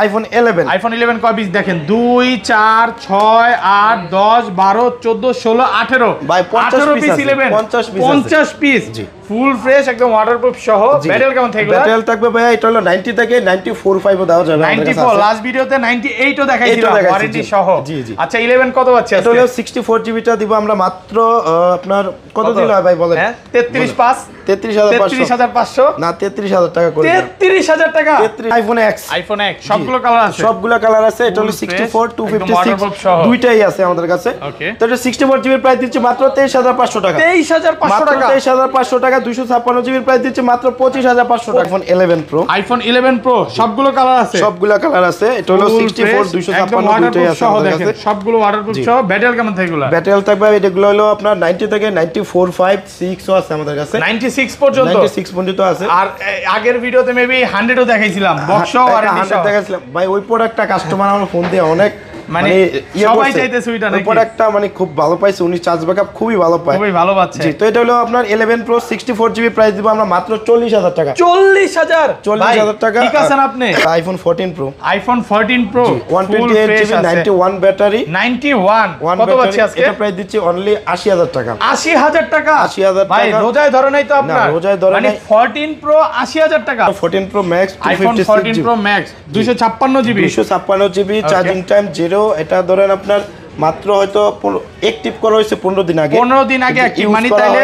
IPhone 11 iPhone 11 কয় piece দেখেন 2 4 6 8 10 12 14 16 18 ভাই 50 পিস 50 পিস ফুল ফ্রেশ একদম ওয়াটারপ্রুফ সহ ব্যাটেল কেমন থাকবে ব্যাটেল থাকবে ভাই এটা হলো 90 থেকে 94 5 দাও যাবে 94 লাস্ট ভিডিওতে 98 ও দেখাইছিলাম ওয়ারেন্টি সহ আচ্ছা 11 কত পাচ্ছে এটা হলো 64 জিবি টা দিব আমরা মাত্র আপনার কত দিল ভাই বলেন 33500 না 33000 টাকা করে 33000 টাকা আইফোন এক্স সবগুলো কালার আছে এটা হলো 64 256 দুইটাই আছে আমাদের কাছে তো এটা 64 জিবি প্রাইস দিচ্ছে মাত্র 23500 টাকা 23500 টাকা 256 জিবি প্রাইস দিচ্ছে মাত্র 25500 টাকা আইফোন 11 প্রো সবগুলো কালার আছে এটা হলো 64 256 দুইটাই আছে আমাদের কাছে সবগুলো ওয়াটারপ্রুফ সহ ব্যাটেল কেমন থাকবে এগুলো ব্যাটেল থাকবে এগুলো হলো আপনার 90 থেকে 94 5 6 ও আছে আমাদের কাছে 96 পর্যন্ত আছে আর আগের ভিডিওতে মেবি 100 ও দেখাইছিলাম বক্স ওয়ারেন্টি সহ দেখাইছিলাম ভাই ওই প্রোডাক্টটা কাস্টমার আমার ফোন দিয়ে অনেক মানে সবাই চাইতেছে ওইটা নাকি প্রোডাক্টটা মানে খুব ভালো পাইছে উনি চার্জ ব্যাকআপ খুবই ভালো পাচ্ছে জি তো এটা হলো আপনার 11 প্রো 64 জিবি প্রাইস দিব আমরা মাত্র 40000 টাকা 40000 টাকা ঠিক আছেন আপনি আইফোন 14 প্রো 128 জিবি 91 ব্যাটারি 91 কত পাচ্ছি আজকে এটা প্রাইস দিচ্ছি অনলি 80000 টাকা 80000 টাকা ভাই রোজায় ধরে নাই তো আপনার মানে 14 প্রো 80000 টাকা 14 pro max iPhone 14 pro max 256 GB charging time 0 এটা ধরেন আপনার মাত্র হয়তো অ্যাক্টিভ করা হয়েছে 15 দিন আগে অ্যাক্টিভ মানে তাইলে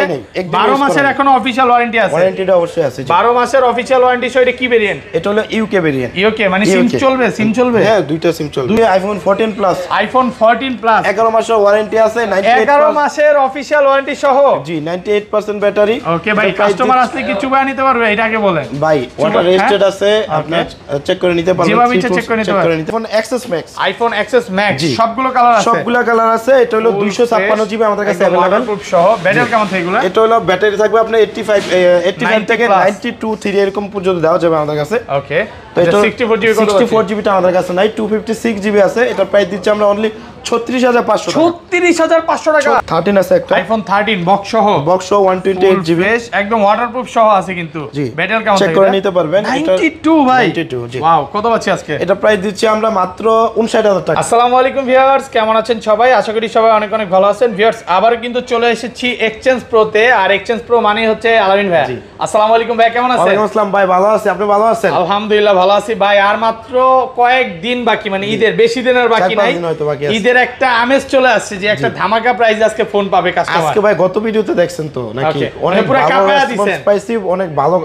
12 মাসের এখনো অফিশিয়াল ওয়ারেন্টি আছে ওয়ারেন্টিটা অবশ্যই আছে 12 মাসের অফিশিয়াল ওয়ারেন্টি সহ এটা কি ভেরিয়েন্ট এটা হলো ইউকে ভেরিয়েন্ট মানে সিম চলবে হ্যাঁ দুইটা সিম চলবে আইফোন 14 প্লাস 11 মাসের ওয়ারেন্টি আছে 11 মাসের অফিশিয়াল ওয়ারেন্টি সহ জি 98% ব্যাটারি ওকে ভাই কাস্টমার আসলে কি চুবায় নিতে পারবে এটা আগে বলেন ভাই ওয়াটার রেজিস্টার্ড আছে আপনি চেক করে নিতে পারবেন যেভাবে চেক করে নিতে পারবেন আইফোন এক্সএস ম্যাক্স সবগুলো কালার আছে এটা হলো 256 জিবি আমাদের কাছে अवेलेबल সহ ব্যাটারি কেমন থাকবে এগুলা এটা হলো ব্যাটারি থাকবে আপনার 85 থেকে 92 3 এরকম পর্যন্ত দেওয়া যাবে আমাদের কাছে ওকে তো এটা 64 জিবি টা আমাদের কাছে নাই 256 জিবি আছে এটা প্রাইস দিচ্ছি আমরা অনলি 36500 টাকা 13 আছে একটা আইফোন 13 বক্স সহ 128 জিবি একদম ওয়াটারপ্রুফ সহ আছে কিন্তু ব্যাটারি কেমন চেক করে নিতে পারবেন 92 ভাই 92 জি ওয়াও কত পাচ্ছি আজকে এটা প্রাইস দিচ্ছি আমরা মাত্র 59000 টাকা আসসালামু আলাইকুম ভিউয়ার্স কেমন আছেন সবাই আশা করি সবাই অনেক অনেক ভালো আছেন ভিউয়ার্স আবার কিন্তু চলে এসেছি এক্সচেঞ্জ প্রোতে আর এক্সচেঞ্জ প্রো মানে হচ্ছে আলামিন ভাই আসসালামু আলাইকুম ভাই কেমন আছেন ওয়ালাইকুম আসসালাম ভাই ভালো আছি আপনি ভালো আছেন আলহামদুলিল্লাহ ভালো আছি ভাই আর মাত্র কয়েকদিন বাকি মানে ঈদের বেশি দিনের বাকি নাই ঈদের একটা আমেজ চলে আসছে যে একটা ধামাকা প্রাইস আজকে ফোন পাবে কাস্টমার আজকে ভাই গত ভিডিওতে দেখছেন তো নাকি অনেক পুরো কাপায়া দিবেন স্পাইসি অনেক ভালো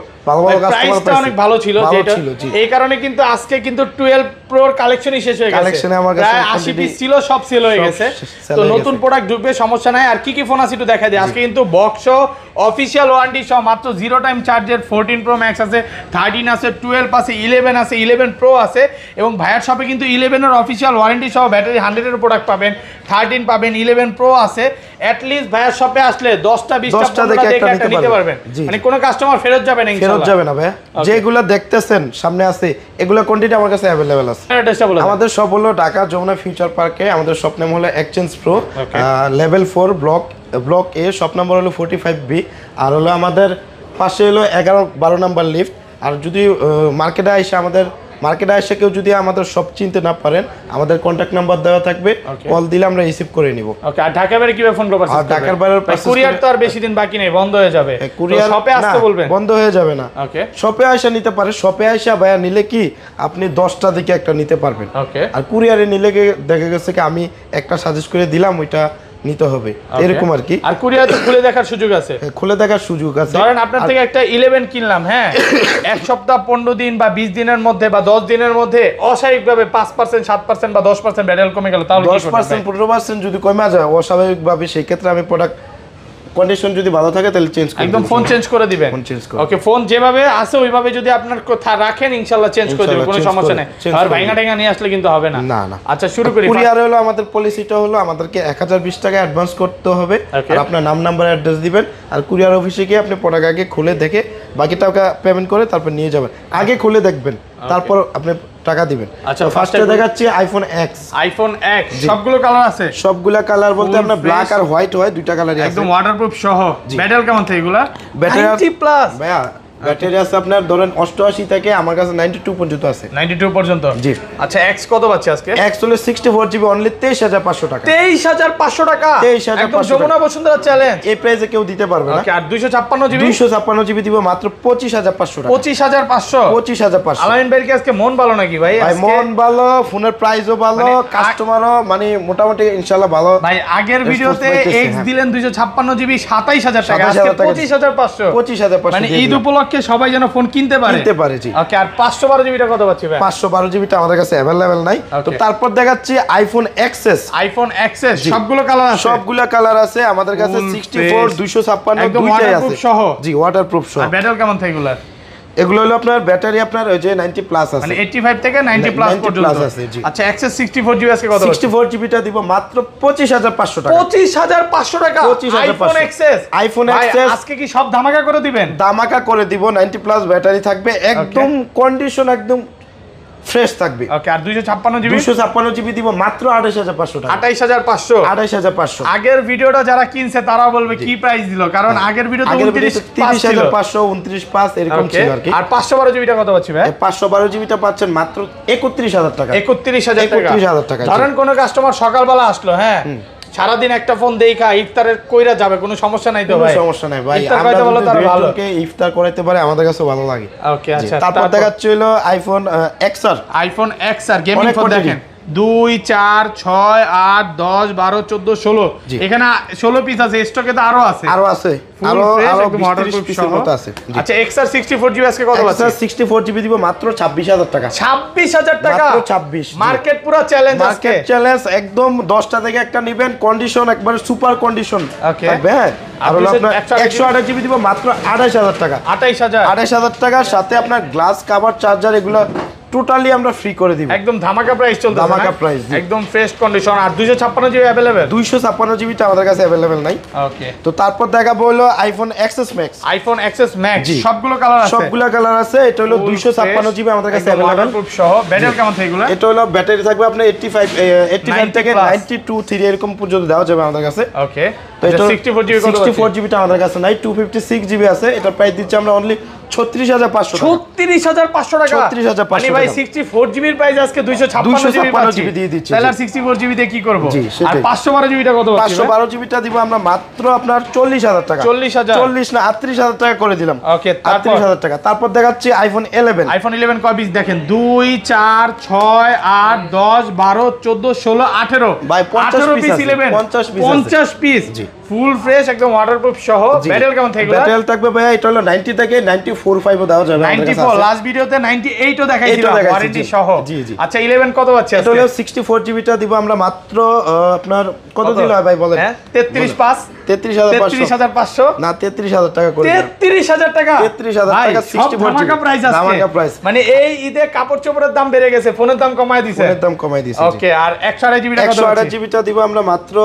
কাস্টমার প্রাইসটা অনেক ভালো ছিল যেটা এই কারণে কিন্তু আজকে কিন্তু 12 প্রোর কালেকশনই শেষ হয়ে গেছে কালেকশনে আমার কাছে 80 পিস ছিল সব সেল হয়ে গেছে তো নতুন প্রোডাক্ট ঢুকবে সমস্যা নাই আর কি ফোন আছে একটু দেখাই দিই আজকে কিন্তু বক্স অফিশিয়াল ওয়ারেন্টি সহ মাত্র 0 টাইম চার্জের 14 প্রো ম্যাক্স আছে 13 আছে 12 আছে 11 আছে 11 প্রো আছে এবং ভাইয়ার শপে কিন্তু 11 এর অফিশিয়াল ওয়ারেন্টি সহ ব্যাটারি 100 এর প্রোডাক্ট পাবেন 13 পাবেন 11 প্রো আছে এট লিস্ট ভাইয়ার শপে আসলে 10টা 20টা দেখে একটা নিতে পারবেন মানে কোনো কাস্টমার ফেরত যাবে না ইনশাআল্লাহ ফেরত যাবে না ভাই যেগুলো দেখতেছেন সামনে আছে এগুলো কোয়ান্টিটি আমার কাছে अवेलेबल আছে আমাদের সব হলো ঢাকা যমুনা ফিউচার পার্কে আমাদের শপ নেম হলো এক্সচেঞ্জ প্রো লেভেল 4 ব্লক এ শপ নাম্বার হলো 45 বি আর হলো আমাদের পাশে হলো 11-12 নাম্বার লিফট আর যদি মার্কেটে এসে কেউ যদি আমাদের সব চিনতে না পারেন আমাদের কন্টাক্ট নাম্বার দেওয়া থাকবে কল দিলে আমরা রিসিভ করে নিব ওকে আর ঢাকার বাইরে কিভাবে ফোন করব আর ঢাকার বাইরে কুরিয়ার তো আর বেশি দিন বাকি নেই বন্ধ হয়ে যাবে কুরিয়ার শপে আসতে বলবেন বন্ধ হয়ে যাবে না ওকে শপে এসে নিতে পারে শপে এসে ভাইয়া নিলে কি আপনি 10টা দিকে একটা নিতে পারবেন ওকে আর কুরিয়ারে নিলে দেখা গেছে কি আমি একটা সাজেস্ট করে দিলাম ওইটা নিতে হবে এরকম আর কি আর কুরিয়ার তো খুলে দেখার সুযোগ আছে ধরেন আপনার থেকে একটা 11 কিনলাম হ্যাঁ এক সপ্তাহ 15 দিন বা 20 দিনের মধ্যে বা 10 দিনের মধ্যে অস্বাভাবিকভাবে 5% 7% বা 10% ব্যাটারি কমে গেল তাহলে 10% 15% যদি কমে যায় অস্বাভাবিকভাবে সেই ক্ষেত্রে আমি প্রোডাক্ট কন্ডিশন যদি ভালো থাকে তাহলে চেঞ্জ করে একদম ফোন চেঞ্জ করে দিবেন ওকে ফোন যেভাবে আছে ওইভাবে যদি আপনার কথা রাখেন ইনশাআল্লাহ চেঞ্জ করে দেব কোনো সমস্যা নাই আর ভাঙা টেঙ্গা নিয়ে আসলে কিন্তু হবে না না আচ্ছা শুরু করি কুরিয়ার হলো আমাদের পলিসিটা হলো আমাদেরকে 1020 টাকা অ্যাডভান্স করতে হবে আর আপনার নাম নাম্বার অ্যাড্রেস দিবেন আর কুরিয়ার অফিসে গিয়ে আপনি প্রোডাক্ট আগে খুলে দেখে বাকি টাকা পেমেন্ট করে তারপর নিয়ে যাবেন আগে খুলে দেখবেন তারপর আপনি টাকা দিবেন আচ্ছা ফার্স্টে দেখাচ্ছি আইফোন X সবগুলো কালার আছে সবগুলা কালার বলতে আমরা ব্ল্যাক আর হোয়াইট হয় দুইটা কালারই আছে একদম ওয়াটারপ্রুফ সহ ব্যাটারি কেমন থাকে এগুলা 90 প্লাস ভাইয়া ব্যাটারি আছে আপনার ধরেন 88 থেকে আমার কাছে 92 পর্যন্ত আছে। 92 পর্যন্ত। জি। আচ্ছা এক্স কত পাচ্ছি আজকে? এক্স হলো 64 জিবি অনলি 23500 টাকা। 23500 টাকা। 23500 একদম যমুনা বসুন্ধরা চ্যালেঞ্জ। এই প্রাইসে কেউ দিতে পারবে না। ওকে আর 256 জিবি? 256 জিবি দিব মাত্র 25500 টাকা। 25500? 25500। আলামিন ভাইয়ের কি আজকে মন ভালো নাকি ভাই? ভাই মন ভালো, ফোনের প্রাইসও ভালো, কাস্টমারও মানে মোটামুটি ইনশাআল্লাহ ভালো। ভাই আগের ভিডিওতে এক্স দিলেন 256 জিবি 27000 টাকা, আজকে 25500। 25500 মানে ঈদ উপলক্ষে সবাই যেন ফোন কিনতে পারে। কিনতে পারে জি। ওকে আর 512 জিবিটা কত পাচ্ছি ভাই? 512 জিবিটা আমাদের কাছে अवेलेबल নাই। তো তারপর দেখাচ্ছি আইফোন এক্সএস। আইফোন এক্সএস সবগুলো কালার আছে? সবগুলো কালার আছে আমাদের কাছে 64 256 দুইটাই আছে। জি ওয়াটারপ্রুফ সহ। আর ব্যাটারি কেমন থাকে এগুলা? এগুলো হলো আপনার ব্যাটারি আপনার ওই যে 90 প্লাস আছে, মানে 85 থেকে 90 প্লাস পর্যন্ত আছে জি। আচ্ছা এক্সএস 64 জিবি আজকে কত? 64 জিবিটা দিব মাত্র 25500 টাকা। 25500 টাকা আইফোন এক্সএস। আইফোন এক্সএস আজকে কি সব ধামাকা করে দিবেন? ধামাকা করে দিব। 90 প্লাস ব্যাটারি থাকবে, একদম কন্ডিশন একদম ফ্রেশ থাকবে। ওকে আর 256 জিবি? 256 জিবি দিব মাত্র 28500 টাকা। 28500? 28500। আগের ভিডিওটা যারা কিনছে তারা বলবে কি প্রাইস দিল, কারণ আগের ভিডিওতে 30500 295 এরকম ছিল আর কি। আর 512 জিবিটা কত পাচ্ছি ভাই? 512 জিবিটা পাচ্ছেন মাত্র 31000 টাকা। 31000 টাকা। 31000 টাকা। ধরেন কোন কাস্টমার সকালবেলা আসলো, হ্যাঁ সারাদিন একটা ফোন দেখা ইফতারের কইরা যাবে, কোনো সমস্যা নাই তো ভাই? কোনো সমস্যা নাই ভাই, ইফতার আমরা কইতে বলে তার ভালো দুজনকে ইফতার করাইতে পারে, আমাদের কাছে ভালো লাগে। ওকে আচ্ছা তারপর দেখাচ্ছি হলো iPhone XR. IPhone XR gaming phone দেখেন 2 4 6 8 10 12 14 16 এখানে 16 পিস আছে, স্টকে তো আরো আছে। আরো 20-30 পিসের মতো আছে। আচ্ছা এক্সআর 64 জিবি আজকে কত আছে? 64 জিবি দিব মাত্র 26000 টাকা। 26000 টাকা মাত্র 26। মার্কেট পুরো চ্যালেঞ্জ আজকে। মার্কেট চ্যালেঞ্জ একদম 10টা থেকে একটা নেবেন, কন্ডিশন একবারে সুপার কন্ডিশন থাকবে। হ্যাঁ আর হলো আপনার 128 জিবি দিব মাত্র 28000 টাকা। 28000 টাকার সাথে আপনার গ্লাস কভার চার্জার এগুলো টোটালি আমরা ফ্রি করে দিব। একদম ধামাকা প্রাইস চলতেছে। ধামাকা প্রাইস একদম ফ্রেশ কন্ডিশন। আর 256 জিবি अवेलेबल? 256 জিবিটা আমাদের কাছে अवेलेबल নাই। ওকে তো তারপর দেখাবো হলো iPhone XS max. IPhone XS max সবগুলো কালার আছে? সবগুলো কালার আছে। এটা হলো 256 জিবি আমাদের কাছে अवेलेबल সহ। ব্যাটারি কেমন থাকে এগুলো? এটা হলো ব্যাটারি থাকবে আপনার 85 থেকে 92 3 এরকম পর্যন্ত দেওয়া যাবে আমাদের কাছে। ওকে তো এটা 64 জিবি কত? 64 জিবিটা আমাদের কাছে নাই, 256 জিবি আছে। এটা প্রাইস দিচ্ছি আমরা অনলি 36500 টাকা। 36500 টাকা। 36500 মানে ভাই 64 জিবির প্রাইস আজকে 256 জিবি দিয়ে দিচ্ছি। তাহলে আর 64 জিবি দিয়ে কি করব? আর 512 জিবিটা কত পাচ্ছি? 512 জিবিটা দিব আমরা মাত্র আপনার 40000 টাকা। 40 না 38000 টাকা করে দিলাম। ওকে 38000 টাকা। তারপর দেখাচ্ছি আইফোন 11। আইফোন 11 কয় পিস দেখেন? 2 4 6 8 10 12 14 16 18 ভাই 50 পিস 11 50 পিস জি ফুল ফ্রেশ একদম ওয়াটারপ্রুফ সহ। ব্যাটারি কেমন থাকে? ব্যাটারি থাকবে ভাই এটা হলো 90 থেকে 94 5 দেওয়া যাবে। 94 লাস্ট ভিডিওতে 98 ও দেখাইছিলাম ওয়ারেন্টি সহ। জি জি। আচ্ছা 11 কত পাচ্ছি এটা হলো 64 জিবিটা দিব আমরা মাত্র আপনার কত দিল ভাই বলেন? 33500 না 33000 টাকা করে 33000 টাকা। 33000 টাকা 64 ধামাকা প্রাইস আছে। ধামাকা প্রাইস। মানে এই ঈদে কাপড় চোপড়ের দাম বেড়ে গেছে, ফোনের দাম কমায় দিয়েছে। ফোনের দাম কমায় দিয়েছে। ওকে আর 128 জিবিটা কত? 128 জিবিটা দিব আমরা মাত্র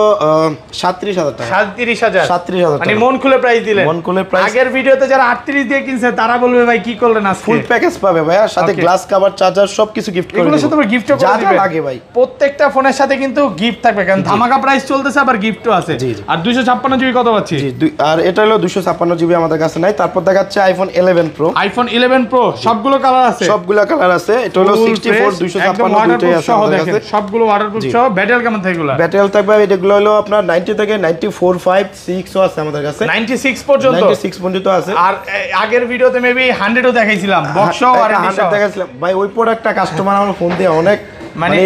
37000 টাকা। 37000 মানে মন খুলে প্রাইস দিলেন। মন খুলে প্রাইস। আগের ভিডিওতে যারা 38 দিয়ে কিনছে তারা বলবে ভাই কি করলেন আজকে? ফুল প্যাকেজ পাবে ভাই, আর সাথে গ্লাস কভার চার্জার সবকিছু গিফট করে দেব। এগুলোর সাথে আমরা গিফটও করে দিবেন। দিবেন। যা লাগে ভাই প্রত্যেকটা ফোনের সাথে কিন্তু গিফট থাকবে, কারণ ধামাকা প্রাইস চলতেছে, আবার গিফটও আছে। আর 256 জিবি কত পাচ্ছি? জি আর এটা হলো 256 জিবি আমাদের কাছে নাই। তারপর দেখাচ্ছে আইফোন 11 প্রো। আইফোন 11 প্রো সবগুলো কালার আছে? সবগুলো কালার আছে। এটা হলো 64 256 দুটোই আছে আমাদের কাছে। সবগুলো ওয়াটারপ্রুফ সহ। ব্যাটারি কেমন থাকে এগুলো? ব্যাটারি থাকবে এগুলো হলো আপনার 90 থেকে 94 5 6 ও আছে আমাদের কাছে। 96 পর্যন্ত? 96 পর্যন্ত আছে। আর আগের ভিডিওতে মেবি 100 ও দেখাইছিলাম, বক্স ওয়ারেন্টি সহ দেখাইছিলাম ভাই। ওই প্রোডাক্টটা কাস্টমার আমার ফোন দিয়ে অনেক মানে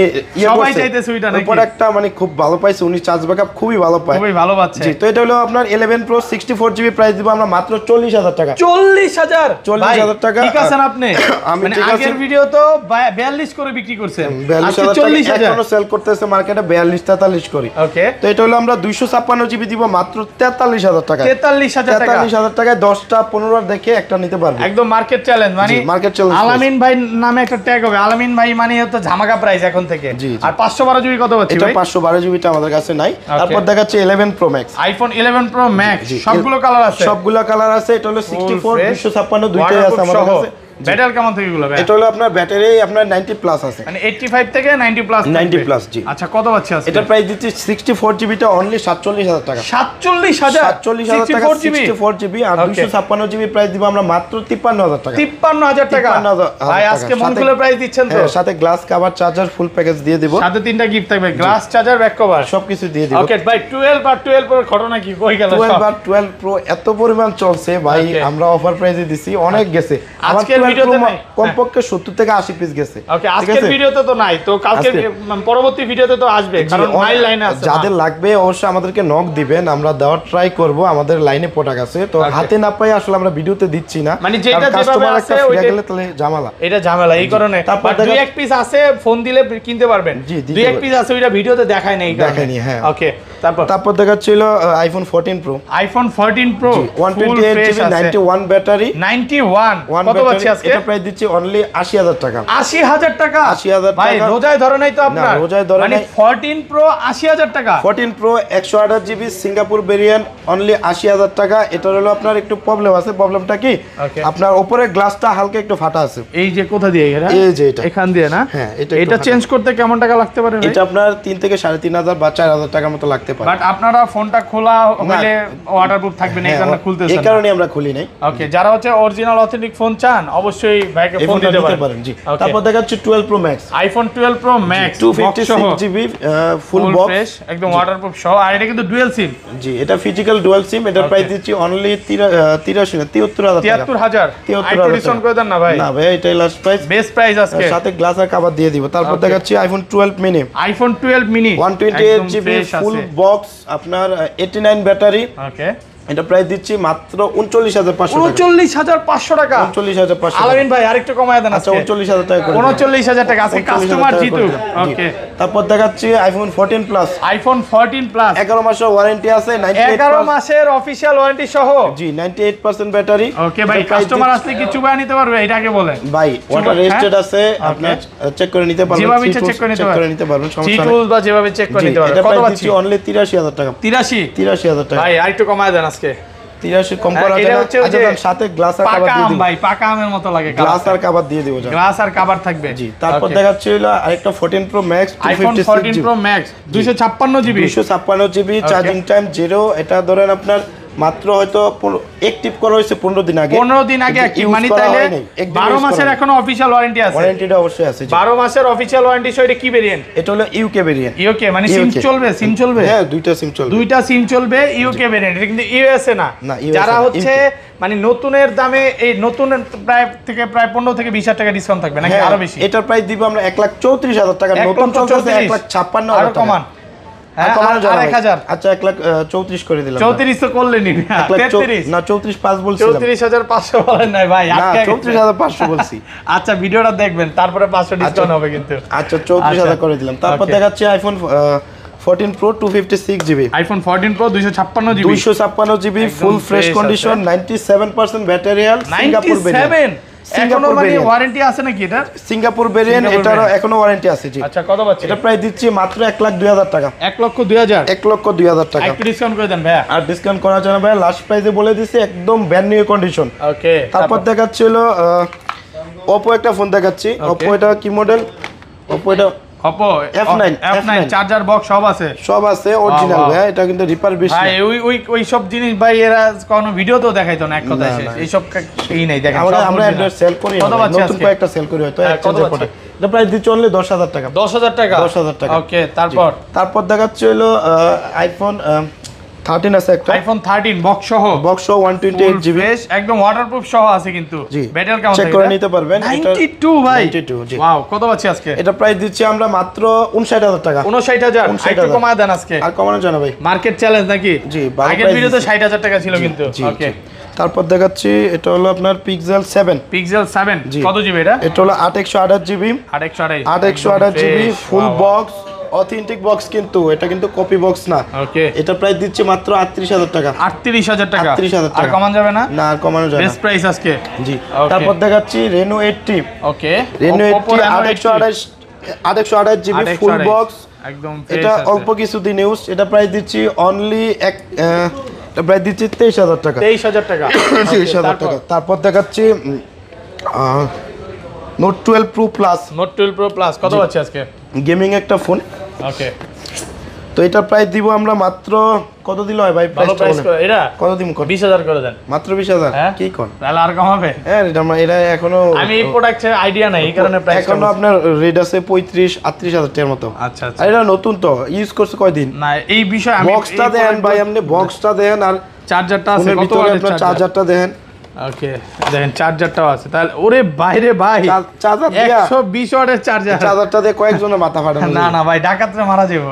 সবাই চাইতেছে ওইটা নাকি? প্রোডাক্টটা মানে খুব ভালো পাইছে উনি, চার্জ ব্যাকআপ খুবই ভালো পায়, খুবই ভালো পাচ্ছে। জি তো এটা হলো আপনার 11 প্রো 64 জিবি প্রাইস দিব আমরা মাত্র 40000 টাকা। 40000 টাকা। ঠিক আছেন আপনি? মানে আগের ভিডিও তো 42 করে বিক্রি করছেন, আজকে 40000 এখনো সেল করতেছে মার্কেটে 42 43 করে। ওকে তো এটা হলো আমরা 256 জিবি দিব মাত্র 43000 টাকা। 43000 টাকা। 43000 টাকায় 10টা 15টা দেখে একটা নিতে পারবে। একদম মার্কেট চ্যালেঞ্জ। মানে মার্কেট চ্যালেঞ্জ। আলামিন ভাই নামে একটা ট্যাগ হবে। আলামিন ভাই মানে হচ্ছে ধামাকা প্রাইস এখন থেকে। আর 512 জিবি কত পাচ্ছি এটা ভাই? 512 জিবিটা আমাদের কাছে নাই। তারপর দেখাচ্ছে 11 pro max. IPhone 11 pro max সবগুলো কালার আছে? সবগুলো কালার আছে। এটা হলো 64 256 দুইটাই আছে আমাদের কাছে। ব্যাটারি কেমন থেকে এগুলো ভাই? এটা হলো আপনার ব্যাটারি আপনার 90 প্লাস আছে, মানে 85 থেকে 90 প্লাস 90 প্লাস জি। আচ্ছা কত পাচ্ছি আজকে? এটা প্রাইস দিচ্ছি 64 জিবি টা অনলি 47000 টাকা। 47000 47000 টাকা 64 জিবি, আর 256 জিবি প্রাইস দিব আমরা মাত্র 53000 টাকা। 53000 টাকা ভাই আজকে মন খুলে প্রাইস দিচ্ছেন তো? সাথে glass cover, charger, full package দিয়ে দিব, সাথে তিনটা গিফট থাকবে, গ্লাস, চার্জার, ব্যাক কভার সবকিছু দিয়ে দিব। ওকে ভাই 12 আর 12 প্রো ঘটনা কি কই গেল? 12 আর 12 প্রো এত পরিমাণ চলছে ভাই, আমরা অফার প্রাইসে দিছি, অনেক গেছে। আজকের ভিডিওতে নাই কমপক্ষে 70 থেকে 80 পিস গেছে। ওকে আজকের ভিডিওতে তো নাই, তো কালকে পরবর্তী ভিডিওতে তো আসবে, কারণ মাইল লাইনে আছে। যাদের লাগবে অবশ্যই আমাদেরকে নক দিবেন, আমরা দেওয়ার ট্রাই করব। আমাদের লাইনে প্রোডাক্ট আছে, তো হাতে না পাই আসলে আমরা ভিডিওতে দিচ্ছি না, মানে যেটা যেভাবে আছে ওইটা গেলে তাহলে ঝামেলা, এটা ঝামেলা এই কারণে। বাট দুই এক পিস আছে, ফোন দিলে কিনতে পারবেন। দুই এক পিস আছে, ওইটা ভিডিওতে দেখায় নাই, দেখায়নি। হ্যাঁ ওকে তারপর দেখাচ্ছিল iPhone 14 pro. IPhone 14 pro 128 GB 91 battery 91 কত পাচ্ছি আজকে? এটা প্রাইস দিচ্ছি অনলি 80000 টাকা। 80000 টাকা 80000 ভাই, টাকা রোজায় ধরে নাই তো আপনার? না, রোজায় ধরে মানে নাই। 14 প্রো 80000 টাকা। 14 pro 128 GB Singapore variant only 80000 টাকা। এটা হলো আপনার একটু প্রবলেম আছে। প্রবলেমটা কি, আপনার উপরের গ্লাসটা হালকা একটু ফাটা আছে। এই যে কোথা দিয়ে এটা? এই যে এটা এখান দিয়ে না? হ্যাঁ, এটা চেঞ্জ করতে কেমন টাকা লাগতে পারে ভাই? এটা আপনার 3 থেকে 3500 বা 4000 টাকার মতো লাগতে পারে। বাট আপনারা ফোনটা খোলা হলে ওয়াটারপ্রুফ থাকবে না, এই কারণে খুলতেছেন। এই কারণে আমরা খুলি নাই। ওকে যারা হচ্ছে অরিজিনাল অথেন্টিক ফোন চান অবশ্যই ভাইকে ফোন দিতে পারেন। জি। তারপর দেখাচ্ছি 12 pro max, iPhone 12 pro max 256 GB full box, একদম ওয়াটারপ্রুফ সহ, আর এটা কিন্তু ডুয়াল সিম। জি, এটা ফিজিক্যাল ডুয়াল সিম। এটা প্রাইস দিচ্ছি অনলি 73000 টাকা। 73000 একটু ডিসকাউন্ট করে দেন না ভাই? না ভাই, এটাই লাস্ট প্রাইস, বেস্ট প্রাইস আজকে। সাথে গ্লাস আর কভার দিয়ে দিব। তারপর দেখাচ্ছি iPhone 12 mini, iPhone 12 mini 128 GB full box, আপনার 89 ব্যাটারি। ওকে এটা প্রাইস দিচ্ছি মাত্র 39500 টাকা। 39500 টাকা 39500 আলামিন ভাই আরেকটু কমায় দেন আচ্ছা, আজকে। 39000 টাকা করে 39000 টাকা আজকে কাস্টমার জিতু। ওকে তারপর দেখাচ্ছি আইফোন 14 প্লাস, আইফোন 14 প্লাস 11 মাসের ওয়ারেন্টি আছে, 11 মাসের অফিশিয়াল ওয়ারেন্টি সহ। জি, 98% ব্যাটারি। ওকে ভাই, কাস্টমার আসলে কি চুবায় নিতে পারবে? এটা আগে বলেন ভাই, ওয়াটার রেজিস্টার্ড আছে, আপনি চেক করে নিতে পারবেন, যেভাবে ইচ্ছা চেক করে নিতে পারবেন, সমস্যা নেই। টুলস বা যেভাবে চেক করে নিতে পারবেন। কত পাচ্ছি? অনলি 83000 টাকা। 83000 টাকা ভাই, আরেকটু কমায় দেন আজকে। 83 কম করা যায়। আচ্ছা, সাথে গ্লাস আর কভার দিয়ে দিব ভাই, পাকা আমের মতো লাগে, গ্লাস আর কভার দিয়ে দিব। গ্লাস আর কভার থাকবে। জি। তারপর দেখাচ্ছি হলো আরেকটা 14 pro max, iPhone 14 pro max 256 GB 256 GB, charging time 0। এটা ধরেন আপনার মাত্র হয়তো অ্যাক্টিভ করা হয়েছে 15 দিন আগে। 15 দিন আগে অ্যাক্টিভ, মানে তাইলে 12 মাসের এখনো অফিশিয়াল ওয়ারেন্টি আছে। ওয়ারেন্টিটা অবশ্যই আছে। 12 মাসের অফিশিয়াল ওয়ারেন্টি সহ। এটা কি ভেরিয়েন্ট? এটা হলো ইউকে ভেরিয়েন্ট। ইউকে মানে সিম চলবে? সিম চলবে? হ্যাঁ, দুইটা সিম চলবে। দুইটা সিম চলবে ইউকে ভেরিয়েন্ট। এটা কিন্তু ইউএসএ না। যারা হচ্ছে মানে নতুনের দামে, এই নতুন প্রায় 15 থেকে 20000 টাকা ডিসকাউন্ট থাকবে নাকি আরো বেশি? এটার প্রাইস দিব আমরা 1,34,000 টাকা। নতুন চলছে 1,56,000 টাকা। কমান আর 1000। আচ্ছা, 1,34,000 করে দিলাম। 34 তো করলেন না? 33 না, 34,500 বলছিলাম। 34500 বলেন নাই ভাই, না, 34,500 বলছি। আচ্ছা, ভিডিওটা দেখবেন, তারপরে 500 ডিসকাউন্ট হবে কিন্তু। আচ্ছা, 34,000 করে দিলাম। তারপর দেখাচ্ছি iPhone 14 pro 256 GB, iPhone 14 pro 256 GB 256 GB full fresh condition, 97% battery health, Singapore variant. এখনো মানে ওয়ারেন্টি আছে নাকি এটা? সিঙ্গাপুর ভেরিয়েন্ট, এটারও এখনো ওয়ারেন্টি আছে। জি। আচ্ছা, কত পাচ্ছি? এটা প্রাইস দিচ্ছি মাত্র 1,02,000 টাকা। 1,02,000 1,02,000 টাকা। একটু ডিসকাউন্ট করে দেন ভাইয়া। আর ডিসকাউন্ট করার জন্য ভাই লাস্ট প্রাইসে বলে দিছি, একদম ব্র্যান্ড নিউ কন্ডিশন। ওকে তারপর দেখাচ্ছিল Oppo একটা ফোন দেখাচ্ছি। Oppo এটা কি মডেল? Oppo এটা Oppo F9 চার্জার বক্স সব আছে অরিজিনাল ভাই। এটা কিন্তু রিপারবিশ ভাই, ওই সব জিনিস ভাই এরা কোনো ভিডিওতেও দেখাইতো না। এক কথায় এই সব এই নাই দেখেন। আমরা অ্যান্ড্রয়েড সেল করি, নতুন কয়েকটা সেল করি হয়তো এক্সচেঞ্জের পরে। এটা প্রাইস দিচ্ছি অনলি 10,000 টাকা। 10,000 টাকা 10,000 টাকা। ওকে তারপর দেখাচ্ছি হলো আইফোন 13 আছে একটা। আইফোন 13 বক্স সহ 128 জিবি একদম ওয়াটারপ্রুফ সহ আছে কিন্তু। ব্যাটারি কেমন চেক করে নিতে পারবেন। 92 ভাই 92 জি। ওয়াও, কত পাচ্ছি আজকে? এটা প্রাইস দিচ্ছি আমরা মাত্র 59,000 টাকা। 59,000 একটু কমায় দেন আজকে। আর কমানো জানা ভাই, মার্কেট চ্যালেঞ্জ নাকি? জি। আগের ভিডিওতে 60,000 টাকা ছিল কিন্তু। ওকে তারপর দেখাচ্ছি এটা হলো আপনার পিক্সেল 7। পিক্সেল 7 কত জিবি এটা? এটা হলো 828 GB 828 GB full box, authentic box, কিন্তু এটা কিন্তু কপি বক্স না। ওকে এটা প্রাইস দিচ্ছি মাত্র 38,000 টাকা। 38,000 টাকা। 38,000 আর টাকা। কমান যাবে না? না, আর কমানো যাবে না। বেস্ট প্রাইস আজকে। জি। তারপর দেখাচ্ছি Reno 80। ওকে Reno 80 828 জিবি ফুল বক্স, একদম এটা অল্প কিছুদিন ইউজ। এটা প্রাইস দিচ্ছি অনলি এটা প্রাইস দিচ্ছি 23,000 টাকা। 23,000 টাকা। 23,000 টাকা। তারপর দেখাচ্ছি note 12 pro plus. Note 12 pro plus কত আছে আজকে? গেমিং একটা ফোন। ওকে, তো এটা প্রাইস দিব আমরা মাত্র কত দিলে হয় ভাই? ভালো প্রাইস করে এটা কত দিম? 20,000 করে দেন। মাত্র 20,000? কি কোন? তাহলে আর কমাবে? হ্যাঁ, এটা এখনো আমি এই প্রোডাক্টের আইডিয়া নাই, এই কারণে প্রাইস এখনো আপনার রেট আছে 35-38,000 টাকার মতো। আচ্ছা আচ্ছা। আর এটা নতুন তো, ইউজ করছে কয়দিন? না এই বিষয় আমি বক্সটা দেন ভাই, আপনি বক্সটা দেন আর চার্জারটা আছে ফোনের কত ভিতরে ওয়াটের আপনার চার্জার? চার্জারটা দেন। ওকে, দেখেন চার্জারটাও আছে। তাহলে ওরে বাইরে ভাই, চার্জার দিয়া 120 ওয়াটের চার্জার। চার্জারটা দিয়ে কয়েকজনের মাথা ফাটানো। না না ভাই, ডাকাতরে মারা যাবো।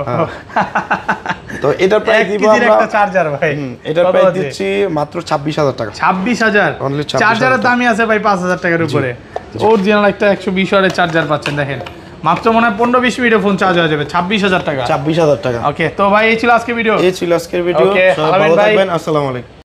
তো এটার প্রাইস দিব আমরা একটা চার্জার ভাই, এটার প্রাইস দিচ্ছি মাত্র 26,000 টাকা। 26,000? Only 26,000 চার্জারের দামই আছে ভাই 5,000 টাকার উপরে। অরিজিনাল একটা 120 ওয়াটের চার্জার পাচ্ছেন, দেখেন মাত্র মনে হয় 15-20 মিনিটে ফোন চার্জ হয়ে যাবে। 26,000 টাকা। 26,000 টাকা। ওকে, তো ভাই এই ছিল আজকে ভিডিও। এই ছিল আজকের ভিডিও। Okay, সবাই আলামিন ভালো ভাই। থাকবেন। আসসালামু আলাইকুম।